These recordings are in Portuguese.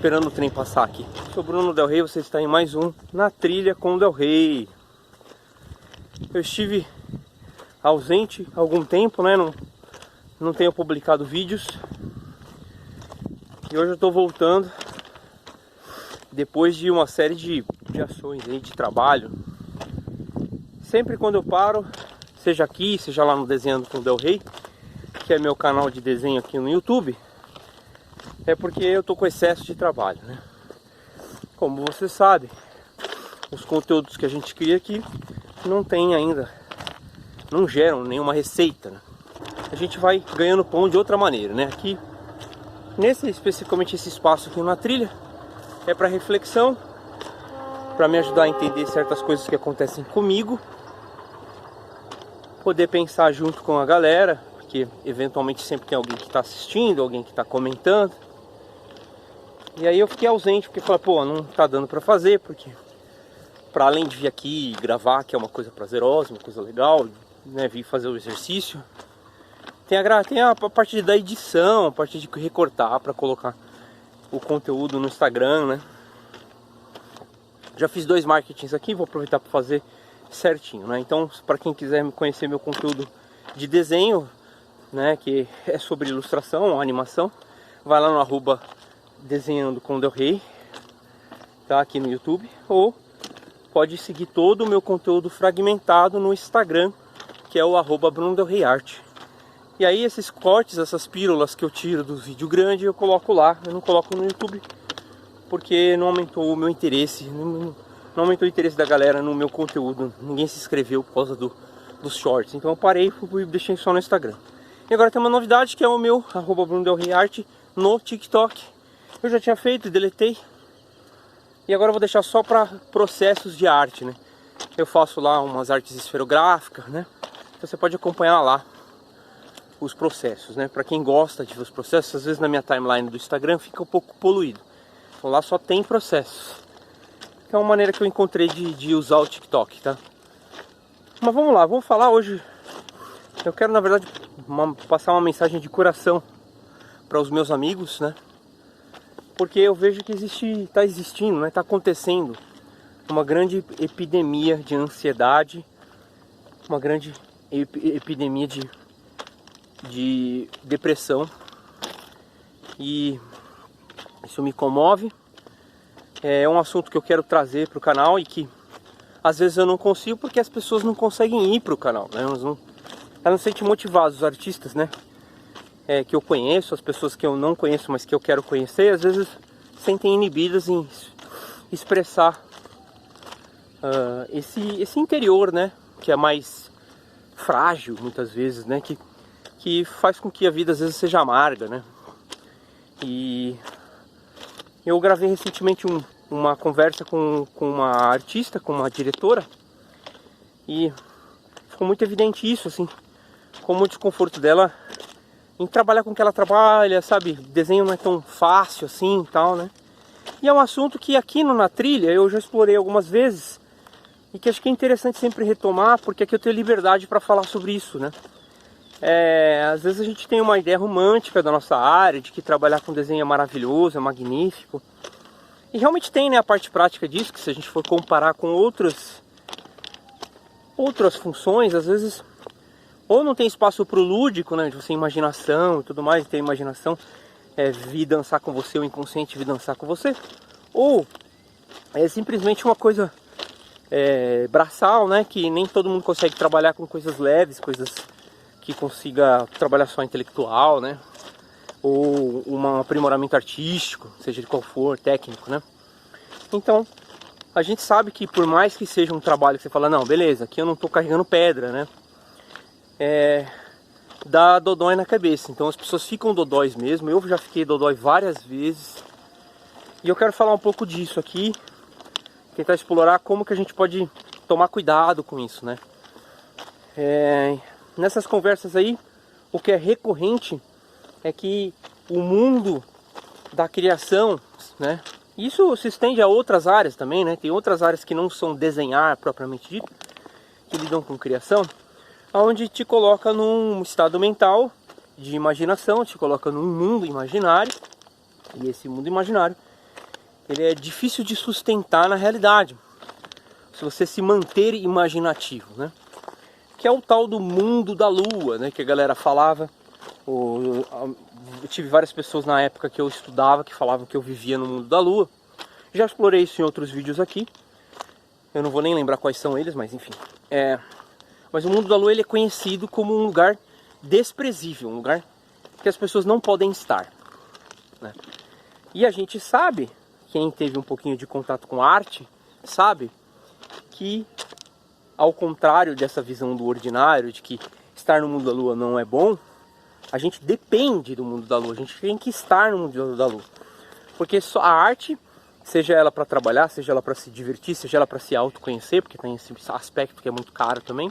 esperando o trem passar aqui. Eu sou Bruno Del Rey, você está em mais um Na Trilha com Del Rey. Eu estive ausente há algum tempo, né? Não tenho publicado vídeos. E hoje eu estou voltando depois de uma série de ações aí, de trabalho. Sempre quando eu paro, seja aqui, seja lá no Desenhando com Del Rey, que é meu canal de desenho aqui no YouTube, é porque eu tô com excesso de trabalho, né? Como você sabe, os conteúdos que a gente cria aqui não tem ainda, não geram nenhuma receita, né? A gente vai ganhando pão de outra maneira, né? Aqui, especificamente esse espaço aqui na trilha, é para reflexão, para me ajudar a entender certas coisas que acontecem comigo, poder pensar junto com a galera, porque eventualmente sempre tem alguém que está assistindo, alguém que está comentando. E aí eu fiquei ausente, porque falei, pô, não tá dando pra fazer, porque pra além de vir aqui gravar, que é uma coisa prazerosa, uma coisa legal, né, vir fazer o exercício, tem a parte da edição, a parte de recortar pra colocar o conteúdo no Instagram, né. Já fiz 2 marketings aqui, vou aproveitar para fazer certinho, né. Então, para quem quiser conhecer meu conteúdo de desenho, né, que é sobre ilustração, animação, vai lá no @desenhando com Del Rey, tá, aqui no YouTube, ou pode seguir todo o meu conteúdo fragmentado no Instagram, que é o @BrunoDelReyArt. E aí esses cortes, essas pílulas que eu tiro do vídeo grande, eu coloco lá, eu não coloco no YouTube, porque não aumentou o meu interesse, não aumentou o interesse da galera no meu conteúdo, ninguém se inscreveu por causa dos shorts, então eu parei e deixei só no Instagram. E agora tem uma novidade, que é o meu @BrunoDelReyArt no TikTok. Eu já tinha feito e deletei. E agora eu vou deixar só para processos de arte, né? Eu faço lá umas artes esferográficas, né? Então você pode acompanhar lá os processos, né? Para quem gosta de ver os processos, às vezes na minha timeline do Instagram fica um pouco poluído. Então lá só tem processos. Que é uma maneira que eu encontrei de usar o TikTok, tá? Mas vamos lá, vamos falar hoje. Eu quero, na verdade, passar uma mensagem de coração para os meus amigos, né? Porque eu vejo que está existindo, né? Está acontecendo uma grande epidemia de ansiedade, uma grande epidemia de depressão, e isso me comove. É um assunto que eu quero trazer para o canal e que às vezes eu não consigo porque as pessoas não conseguem ir para o canal, né? Elas não se sentem motivadas, os artistas, né? Que eu conheço, as pessoas que eu não conheço, mas que eu quero conhecer, às vezes sentem inibidas em expressar esse interior, né, que é mais frágil muitas vezes, né, que faz com que a vida às vezes seja amarga, né. E eu gravei recentemente uma conversa com uma artista, com uma diretora, e ficou muito evidente isso, assim, como o desconforto dela em trabalhar com o que ela trabalha, sabe? Desenho não é tão fácil assim e tal, né? E é um assunto que aqui Na Trilha eu já explorei algumas vezes e que acho que é interessante sempre retomar, porque aqui eu tenho liberdade para falar sobre isso, né? Às vezes a gente tem uma ideia romântica da nossa área, de que trabalhar com desenho é maravilhoso, é magnífico. E realmente tem, né, a parte prática disso, que se a gente for comparar com outras funções, às vezes ou não tem espaço pro lúdico, né, de você imaginação e tudo mais, ter imaginação, vir dançar com você, o inconsciente vir dançar com você, ou é simplesmente uma coisa braçal, né, que nem todo mundo consegue trabalhar com coisas leves, coisas que consiga trabalhar só intelectual, né, ou um aprimoramento artístico, seja de qual for, técnico, né. Então, a gente sabe que por mais que seja um trabalho que você fala, não, beleza, aqui eu não tô carregando pedra, né, dá dodói na cabeça. Então as pessoas ficam dodóis mesmo. Eu já fiquei dodói várias vezes. E eu quero falar um pouco disso aqui, tentar explorar como que a gente pode tomar cuidado com isso, né? Nessas conversas aí, o que é recorrente é que o mundo da criação, né? Isso se estende a outras áreas também, né? Tem outras áreas que não são desenhar propriamente dito, que lidam com criação, onde te coloca num estado mental de imaginação, te coloca num mundo imaginário, e esse mundo imaginário ele é difícil de sustentar na realidade, se você se manter imaginativo, né? Que é o tal do mundo da lua, né? Que a galera falava. Eu tive várias pessoas na época que eu estudava que falavam que eu vivia no mundo da lua. Já explorei isso em outros vídeos aqui. Eu não vou nem lembrar quais são eles, mas enfim. Mas o mundo da lua ele é conhecido como um lugar desprezível, um lugar que as pessoas não podem estar, né? E a gente sabe, quem teve um pouquinho de contato com arte, sabe que, ao contrário dessa visão do ordinário, de que estar no mundo da lua não é bom, a gente depende do mundo da lua, a gente tem que estar no mundo da lua. Porque só a arte, seja ela para trabalhar, seja ela para se divertir, seja ela para se autoconhecer, porque tem esse aspecto que é muito caro também,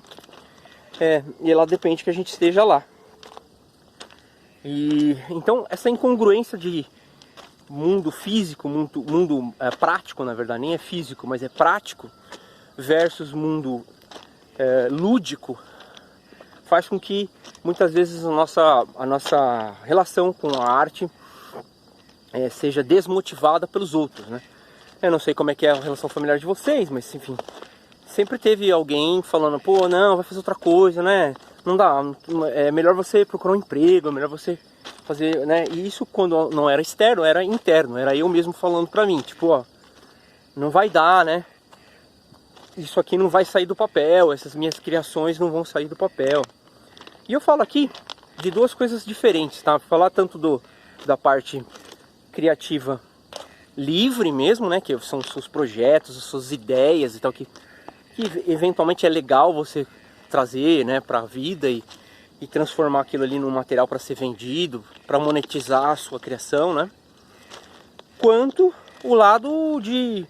e ela depende que a gente esteja lá. E então essa incongruência de mundo físico, mundo prático, na verdade, nem é físico, mas é prático, versus mundo lúdico, faz com que muitas vezes a nossa relação com a arte seja desmotivada pelos outros, né? Eu não sei como é que é a relação familiar de vocês, mas enfim, sempre teve alguém falando, pô, não, vai fazer outra coisa, né? Não dá, é melhor você procurar um emprego, é melhor você fazer, né? E isso quando não era externo, era interno, era eu mesmo falando pra mim, tipo, ó, não vai dar, né? Isso aqui não vai sair do papel, essas minhas criações não vão sair do papel. E eu falo aqui de duas coisas diferentes, tá? Falar tanto da parte criativa livre mesmo, né? Que são os seus projetos, as suas ideias e tal, que eventualmente é legal você trazer, né, para a vida e transformar aquilo ali num material para ser vendido, para monetizar a sua criação, né? Quanto o lado de,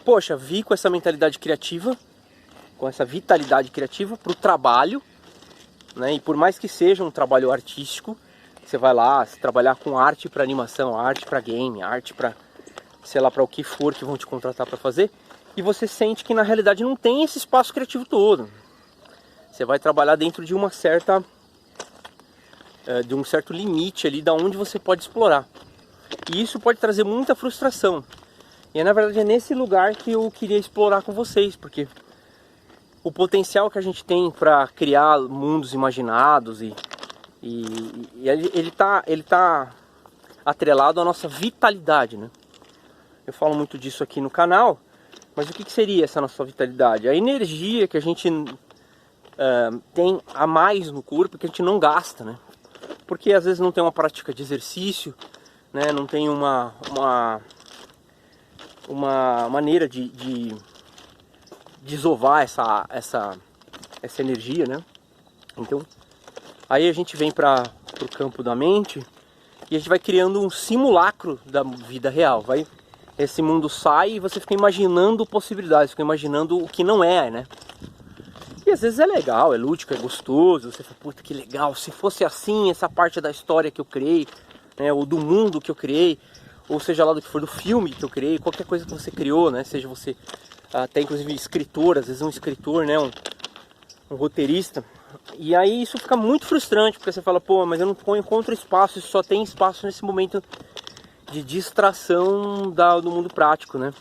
poxa, vir com essa mentalidade criativa, com essa vitalidade criativa para o trabalho, né? E por mais que seja um trabalho artístico, você vai lá trabalhar com arte para animação, arte para game, arte para, sei lá, para o que for que vão te contratar para fazer, e você sente que na realidade não tem esse espaço criativo todo. Você vai trabalhar dentro de uma certa de um certo limite ali da onde você pode explorar. E isso pode trazer muita frustração. E na verdade é nesse lugar que eu queria explorar com vocês, porque o potencial que a gente tem para criar mundos imaginados e ele tá atrelado à nossa vitalidade, né? Eu falo muito disso aqui no canal, mas o que seria essa nossa vitalidade? A energia que a gente tem a mais no corpo que a gente não gasta, né? Porque às vezes não tem uma prática de exercício, né? Não tem uma maneira de desovar essa energia, né? Então, aí a gente vem para o campo da mente e a gente vai criando um simulacro da vida real. Esse mundo sai e você fica imaginando possibilidades, fica imaginando o que não é, né? E às vezes é legal, é lúdico, é gostoso, você fala, puta que legal, se fosse assim, essa parte da história que eu criei, né, ou do mundo que eu criei, ou seja lá do que for, do filme que eu criei, qualquer coisa que você criou, né, seja você até inclusive escritor, às vezes um escritor, né, um roteirista, e aí isso fica muito frustrante, porque você fala, pô, mas eu não encontro espaço, isso só tem espaço nesse momento de distração do mundo prático, né,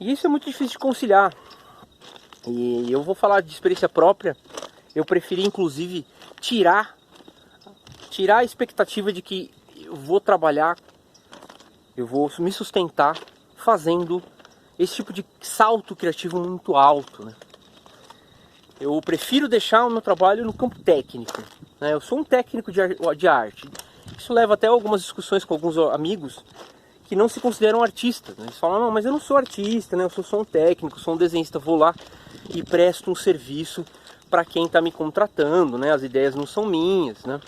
e isso é muito difícil de conciliar. E eu vou falar de experiência própria. Eu preferi inclusive tirar a expectativa de que eu vou trabalhar, eu vou me sustentar fazendo esse tipo de salto criativo muito alto, né? Eu prefiro deixar o meu trabalho no campo técnico, né? Eu sou um técnico de arte. Isso leva até algumas discussões com alguns amigos que não se consideram artistas, né? Eles falam, não, mas eu não sou artista, né? Eu sou só um técnico, sou um desenhista, vou lá e presto um serviço para quem está me contratando, né? As ideias não são minhas, né?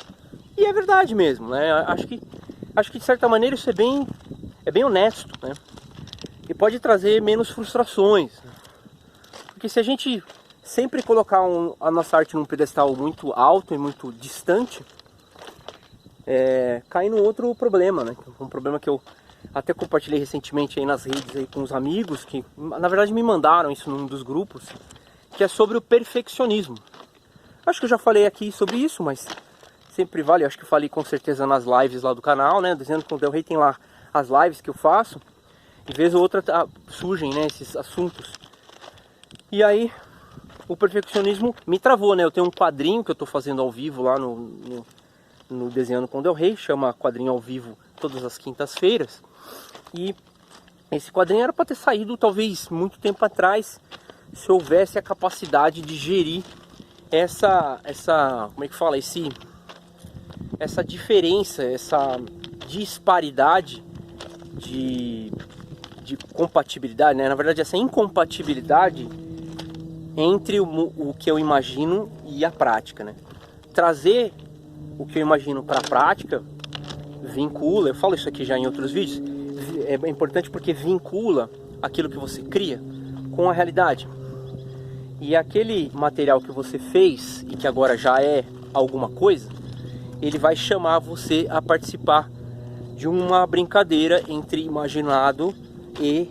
E é verdade mesmo, né? Acho que de certa maneira isso é bem honesto, né? E pode trazer menos frustrações, né? Porque se a gente sempre colocar a nossa arte num pedestal muito alto e muito distante, cai num outro problema, né? Um problema que eu até compartilhei recentemente aí nas redes aí com os amigos que na verdade me mandaram isso num dos grupos, que é sobre o perfeccionismo. Acho que eu já falei aqui sobre isso, mas sempre vale, acho que eu falei com certeza nas lives lá do canal, né? Dizendo que o Del Rey tem lá as lives que eu faço. de vez ou outra surgem, né, esses assuntos. E aí o perfeccionismo me travou, né? Eu tenho um quadrinho que eu estou fazendo ao vivo lá no Desenhando com Del Rey, chama Quadrinho ao Vivo todas as quintas-feiras. E esse quadrinho era para ter saído talvez muito tempo atrás, se houvesse a capacidade de gerir essa como é que fala, essa diferença, essa disparidade de compatibilidade, né? Na verdade, essa incompatibilidade entre o que eu imagino e a prática, né? Trazer o que eu imagino para a prática vincula, eu falo isso aqui já em outros vídeos, é importante porque vincula aquilo que você cria com a realidade. E aquele material que você fez e que agora já é alguma coisa, ele vai chamar você a participar de uma brincadeira entre imaginado e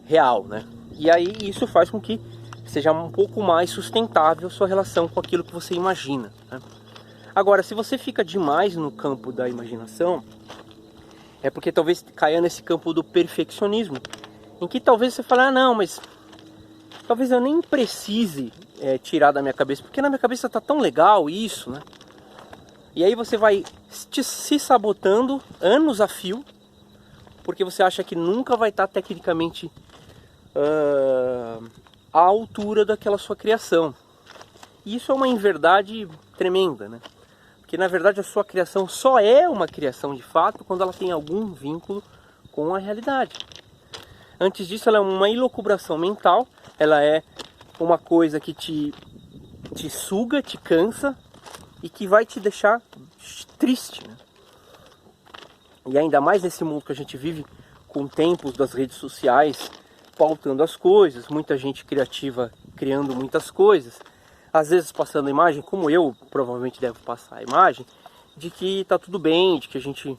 real, né? E aí isso faz com que seja um pouco mais sustentável sua relação com aquilo que você imagina, né? Agora, se você fica demais no campo da imaginação, é porque talvez caia nesse campo do perfeccionismo, em que talvez você fale, ah não, mas talvez eu nem precise tirar da minha cabeça, porque na minha cabeça tá tão legal isso, né? E aí você vai se sabotando anos a fio, porque você acha que nunca vai estar tecnicamente à altura daquela sua criação. E isso é uma inverdade tremenda, né? Porque na verdade a sua criação só é uma criação de fato quando ela tem algum vínculo com a realidade. Antes disso ela é uma elucubração mental, ela é uma coisa que te suga, te cansa e que vai te deixar triste, né? E ainda mais nesse mundo que a gente vive, com tempos das redes sociais pautando as coisas, muita gente criativa criando muitas coisas, às vezes passando a imagem, como eu provavelmente devo passar a imagem, de que tá tudo bem, de que a gente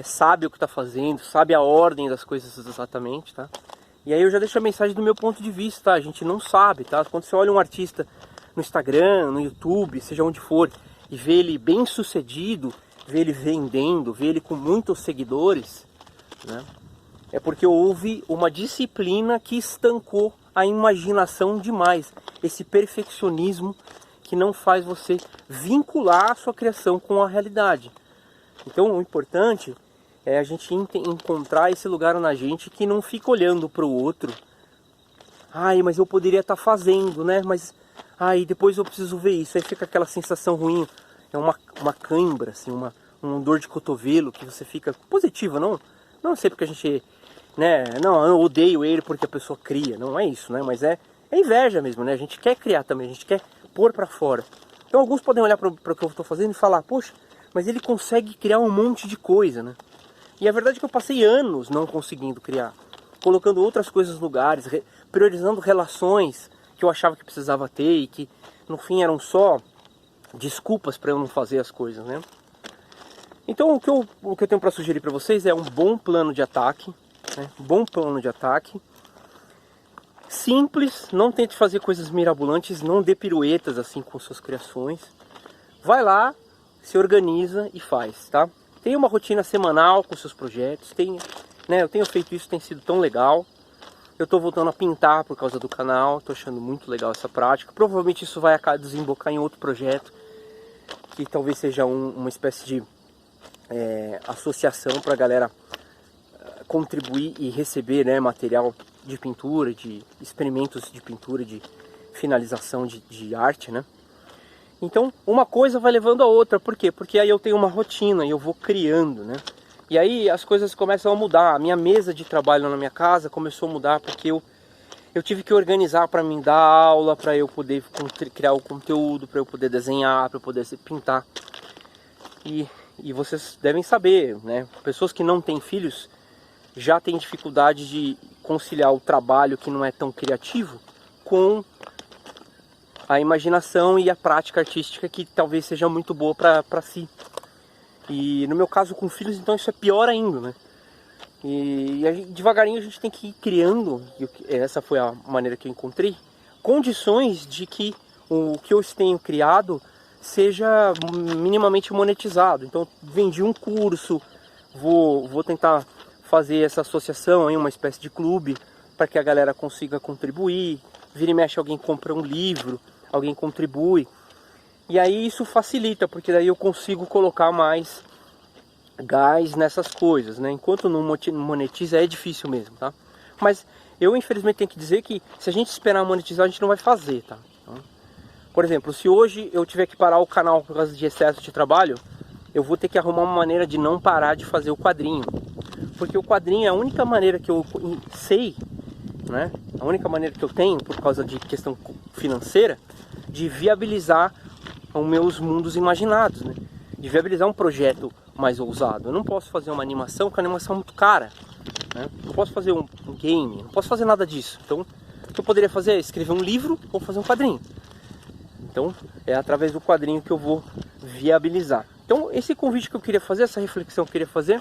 sabe o que está fazendo, sabe a ordem das coisas exatamente, tá? E aí eu já deixo a mensagem do meu ponto de vista, tá? A gente não sabe, tá? Quando você olha um artista no Instagram, no YouTube, seja onde for, e vê ele bem sucedido, vê ele vendendo, vê ele com muitos seguidores, né? É porque houve uma disciplina que estancou a imaginação demais, esse perfeccionismo que não faz você vincular a sua criação com a realidade. Então o importante é a gente encontrar esse lugar na gente que não fica olhando para o outro. Ai, mas eu poderia estar fazendo, né? Mas ai, depois eu preciso ver isso. Aí fica aquela sensação ruim, é uma cãibra, assim, uma dor de cotovelo que você fica positiva, não sei porque a gente, né? Não, eu odeio ele porque a pessoa cria, não é isso, né? Mas é inveja mesmo, né? A gente quer criar também, a gente quer pôr para fora. Então alguns podem olhar para o que eu estou fazendo e falar, poxa, mas ele consegue criar um monte de coisa, né? E a verdade é que eu passei anos não conseguindo criar, colocando outras coisas no lugares, priorizando relações que eu achava que precisava ter e que no fim eram só desculpas para eu não fazer as coisas, né? Então o que eu tenho para sugerir para vocês é um bom plano de ataque, né? Bom plano de ataque, simples, não tente fazer coisas mirabolantes, não dê piruetas assim com suas criações. Vai lá, se organiza e faz, tá? Tenha uma rotina semanal com seus projetos, eu tenho feito isso, tem sido tão legal. Eu estou voltando a pintar por causa do canal, estou achando muito legal essa prática. Provavelmente isso vai desembocar em outro projeto, que talvez seja uma espécie de associação para a galera contribuir e receber, né, material de pintura, de experimentos de pintura, de finalização de arte, né? Então, uma coisa vai levando a outra. Por quê? Porque aí eu tenho uma rotina e eu vou criando, né? E aí as coisas começam a mudar. A minha mesa de trabalho na minha casa começou a mudar porque eu tive que organizar para mim dar aula, para eu poder criar o conteúdo, para eu poder desenhar, para eu poder pintar. E vocês devem saber, né? Pessoas que não têm filhos já têm dificuldade de conciliar o trabalho que não é tão criativo com a imaginação e a prática artística que talvez seja muito boa para si. E no meu caso com filhos, então isso é pior ainda, né? E devagarinho a gente tem que ir criando, e essa foi a maneira que eu encontrei, condições de que o que eu tenho criado seja minimamente monetizado. Então vendi um curso, vou tentar fazer essa associação em uma espécie de clube para que a galera consiga contribuir. Vira e mexe, alguém compra um livro, alguém contribui. E aí isso facilita, porque daí eu consigo colocar mais gás nessas coisas, né? Enquanto não monetiza é difícil mesmo, tá? Mas eu infelizmente tenho que dizer que se a gente esperar monetizar, a gente não vai fazer, tá? Então, por exemplo, se hoje eu tiver que parar o canal por causa de excesso de trabalho, eu vou ter que arrumar uma maneira de não parar de fazer o quadrinho. Porque o quadrinho é a única maneira que eu sei, né? A única maneira que eu tenho, por causa de questão financeira, de viabilizar os meus mundos imaginados, né? De viabilizar um projeto mais ousado. Eu não posso fazer uma animação, porque a animação é muito cara, né? Não posso fazer um game, não posso fazer nada disso. Então, o que eu poderia fazer é escrever um livro ou fazer um quadrinho. Então, é através do quadrinho que eu vou viabilizar. Então, esse convite que eu queria fazer, essa reflexão que eu queria fazer,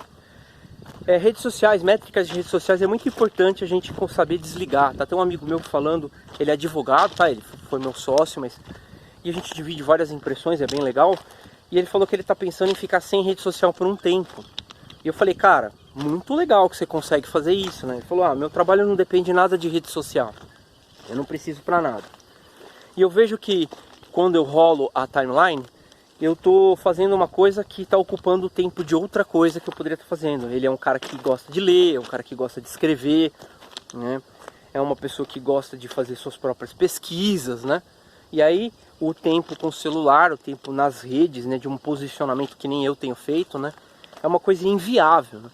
redes sociais, métricas de redes sociais, é muito importante a gente saber desligar, tá? Tem um amigo meu falando, ele é advogado, tá? Ele foi meu sócio, mas... E a gente divide várias impressões, é bem legal. E ele falou que ele está pensando em ficar sem rede social por um tempo. E eu falei, cara, muito legal que você consegue fazer isso, né? Ele falou, meu trabalho não depende nada de rede social. Eu não preciso para nada. E eu vejo que quando eu rolo a timeline, eu tô fazendo uma coisa que está ocupando o tempo de outra coisa que eu poderia estar fazendo. Ele é um cara que gosta de ler, é um cara que gosta de escrever, né? É uma pessoa que gosta de fazer suas próprias pesquisas, né? E aí o tempo com o celular, o tempo nas redes, né, de um posicionamento que nem eu tenho feito, né, é uma coisa inviável, né?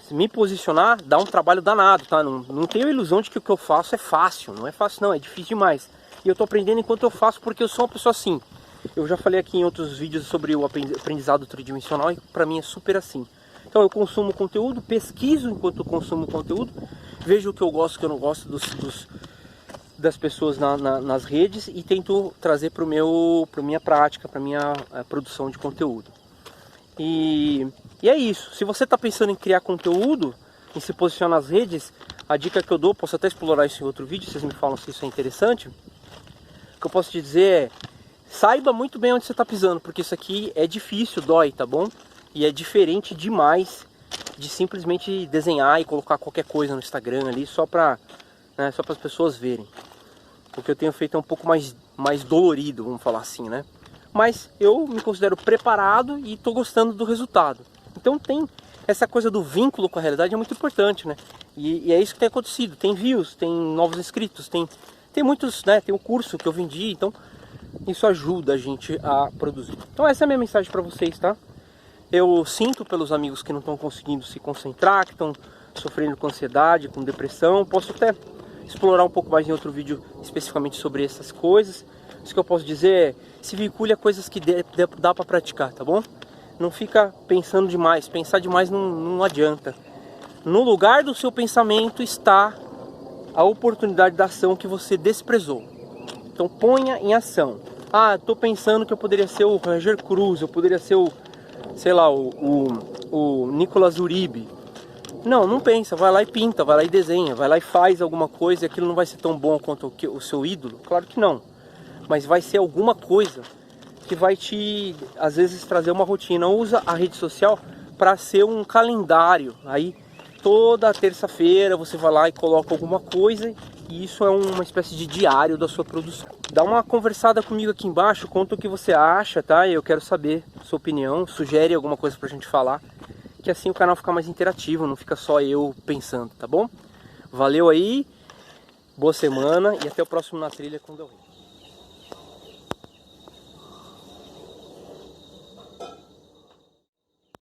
Se me posicionar dá um trabalho danado, tá? Não tenho a ilusão de que o que eu faço é fácil, não é fácil não, é difícil demais. E eu tô aprendendo enquanto eu faço, porque eu sou uma pessoa assim. Eu já falei aqui em outros vídeos sobre o aprendizado tridimensional e pra mim é super assim. Então eu consumo conteúdo, pesquiso enquanto eu consumo conteúdo, vejo o que eu gosto, o que eu não gosto das pessoas nas redes e tento trazer para minha prática, para minha produção de conteúdo. E é isso. Se você está pensando em criar conteúdo, em se posicionar nas redes, a dica que eu dou, posso até explorar isso em outro vídeo, vocês me falam se isso é interessante. O que eu posso te dizer é, saiba muito bem onde você está pisando, porque isso aqui é difícil, dói, tá bom? E é diferente demais de simplesmente desenhar e colocar qualquer coisa no Instagram ali só para só para as pessoas verem. O que eu tenho feito é um pouco mais dolorido, vamos falar assim, né? Mas eu me considero preparado e estou gostando do resultado. Então tem essa coisa do vínculo com a realidade, é muito importante, né? E é isso que tem acontecido. Tem views, tem novos inscritos, tem muitos, né? Tem o curso que eu vendi, então isso ajuda a gente a produzir. Então essa é a minha mensagem para vocês, tá? Eu sinto pelos amigos que não estão conseguindo se concentrar, que estão sofrendo com ansiedade, com depressão. Posso até explorar um pouco mais em outro vídeo especificamente sobre essas coisas. Isso que eu posso dizer é, se vincule a coisas que dá para praticar, tá bom? Não fica pensando demais, pensar demais não adianta. No lugar do seu pensamento está a oportunidade da ação que você desprezou. Então ponha em ação. Estou pensando que eu poderia ser o Roger Cruz, eu poderia ser o, sei lá, o Nicolas Uribe. Não pensa, vai lá e pinta, vai lá e desenha, vai lá e faz alguma coisa e aquilo não vai ser tão bom quanto o seu ídolo? Claro que não, mas vai ser alguma coisa que vai te, às vezes, trazer uma rotina. Usa a rede social para ser um calendário, aí toda terça-feira você vai lá e coloca alguma coisa e isso é uma espécie de diário da sua produção. Dá uma conversada comigo aqui embaixo, conta o que você acha, tá? Eu quero saber a sua opinião, sugere alguma coisa pra gente falar, que assim o canal fica mais interativo, não fica só eu pensando, tá bom? Valeu aí, boa semana e até o próximo Na Trilha com Del Rey.